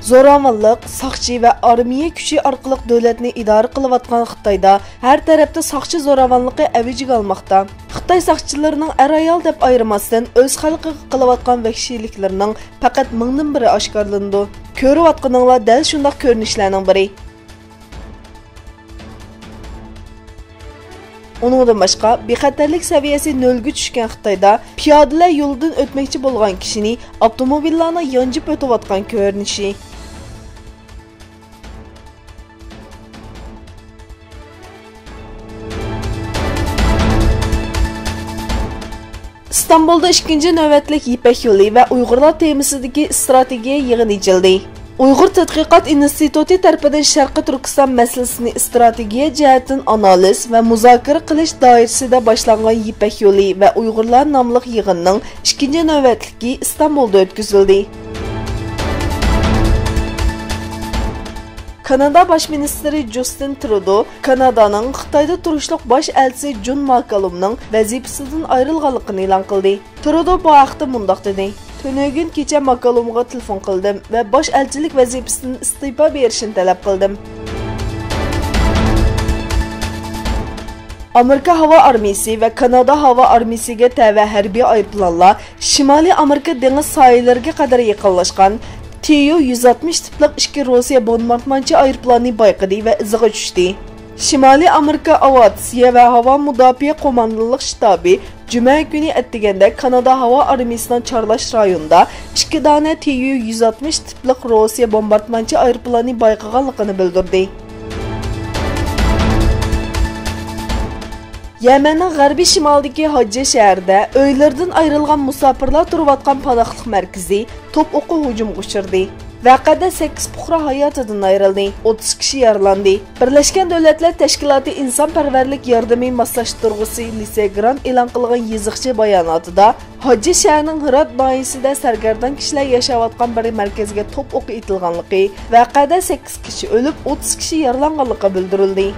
Zo'ravonlik, saqchi va armiya kuchi orqali davlatni idora qilayotgan Xitoyda har tarafda saqchi zo'ravonligi avijiga olmoqda. Xitoy saqchilarining er-ayol deb ayirmasdan o'z xalqiga qilayotgan vahshiyliklarining faqat mingdan biri oshkorlandi. Ko'rayotganinglar dal shunday ko'rinishlarning biri. Onundan başqa, bexatarlik saviyasi nölga tushgan Xitoyda piyodalar yo'ldan o'tmoqchi bo'lgan kishini avtomobillarni yonjib o'tayotgan ko'rinishi. İstanbulda 2. navbatlik Ipak yo'li va Uyg'urlar temasidagi strategiya yig'ini ochildi. Uyg'ur tadqiqot instituti tarafidan Sharqi Turkiston masalasini strategiya jihatdan analiz va muzokara qilish doirasida boshlangan Ipak yo'li va Uyg'urlar nomli yig'inning 2. navbatligi Istanbulda o'tkazildi. Kanada Baş Ministri Justin Trudeau, Kanadaning Xitoyda turishliq bosh elchisi John McCallumning vazifasidan ayrilganligini e'lon qildi. Trudeau bu haqda mundaq dedi: "Tunugün kecha McCallumga telefon qildim va bosh elchilik vazifasidan iste'fo berishini talab qildim." Amerika Hava Armiyasi va Kanada Hava Armiyasiga tava harbiy aeroplanlar Shimoliy Amerika dengiz sohillariga qadar yaqinlashgan Tu-160 tiplik 2 Rossiya bombardimonchi aeroplanini bayqadi va iziga tushdi. Shimoliy Amerika aviatsiya va havo mudofaa qo'mondonlik shtabi juma kuni aytganda Kanada Havo Armiyasining Charlash rayonida 2 dona Tu-160 tiplik Rossiya bombardimonchi aeroplanini bayqaganligini bildirdi. Yemenning g'arbiy shimolidagi Hajja shahrida uylardan ayrilgan musofirlar turayotgan panohlik markazi top o'qi hujumga uchirdi. Vaqada 8 fuqaro hayotidan ayrildi, 30 kishi yaralandi. Birlashgan Davlatlar Tashkiloti insonparvarlik yordami moslashtiruvchisi Lisa Grant e'lon qilgan yiziqcha bayonotida Hajja shahrining Hirat noyasida sargardon kishilar yashayotgan bir markazga top o'qi etilganligi, vaqada 8 kishi o'lib, 30 kishi yaralanganligi bildirildi.